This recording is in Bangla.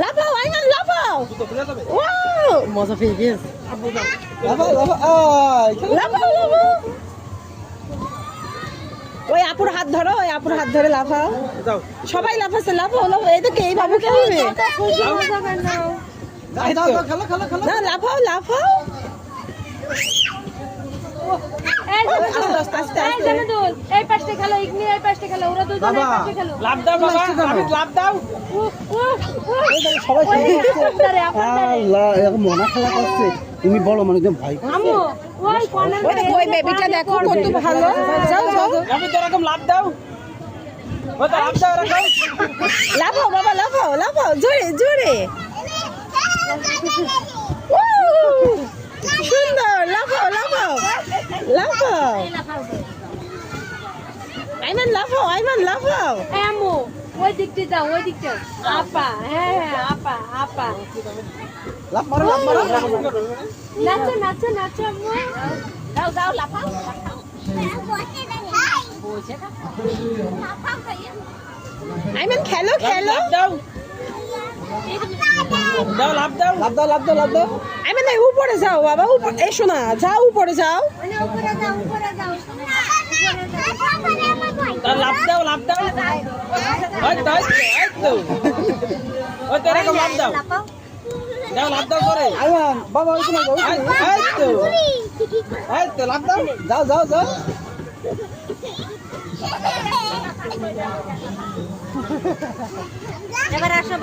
লাফাও আইমান লাফাও ওয়াও মজা পেয়ে গেছে লাফাও লাফাও লাফাও লাফাও ওই আপুর হাত ধরো ওই আপুর হাত ধরে লাফাও যাও সবাই লাফাচ্ছে লাফাও লাফাও এই তো কে এই বাবু খেলবে যাও যাও খেলো খেলো খেলো না লাফাও লাফাও আস্তে আস্তে আস্তে আস্তে এই পাশে খেলো ইগনি এই পাশে খেলো ওরা দুজন এই পাশে খেলো লাভ দাও বাবা আমি লাভ দাও সবাই আল্লাহ এরকম মনা খেলা করছে তুমি বলো মানে একদম ভয় আম্মু ওই কর্নার ওই দেখো ওই বেবিটা দেখো কত ভালো যাও যাও আমি তো এরকম লাভ দাও ও তো লাভ দাও এরকম লাফাও বাবা লাফাও লাফাও জোরে জোরে সুন্দর লাফাও লাফাও লাফাও আইমান লাফাও আইমান লাফাও এই আম্মু ওই দিকটা যাও ওই দিকটা আপা হ্যাঁ হ্যাঁ আপা আপা লাভ মারো লাভ মারো নাচো নাচো নাচো আম্মু যাও যাও লাফাও আইমান খেলো খেলো লাভ দাও দাও লাভ দাও লাভ দাও লাভ দাও লাভ দাও আইমান এই উপরে যাও বাবা উপরে এসো না যাও উপরে যাও উপরে যাও উপরে যাও লাভ দাও লাভ দাও ওই তো ওই তো ওই তো এরকম লাভ দাও দাও লাভ দাও করে আইমান বাবা ওই তো এই তো লাভ দাও যাও যাও যাও এবার আসো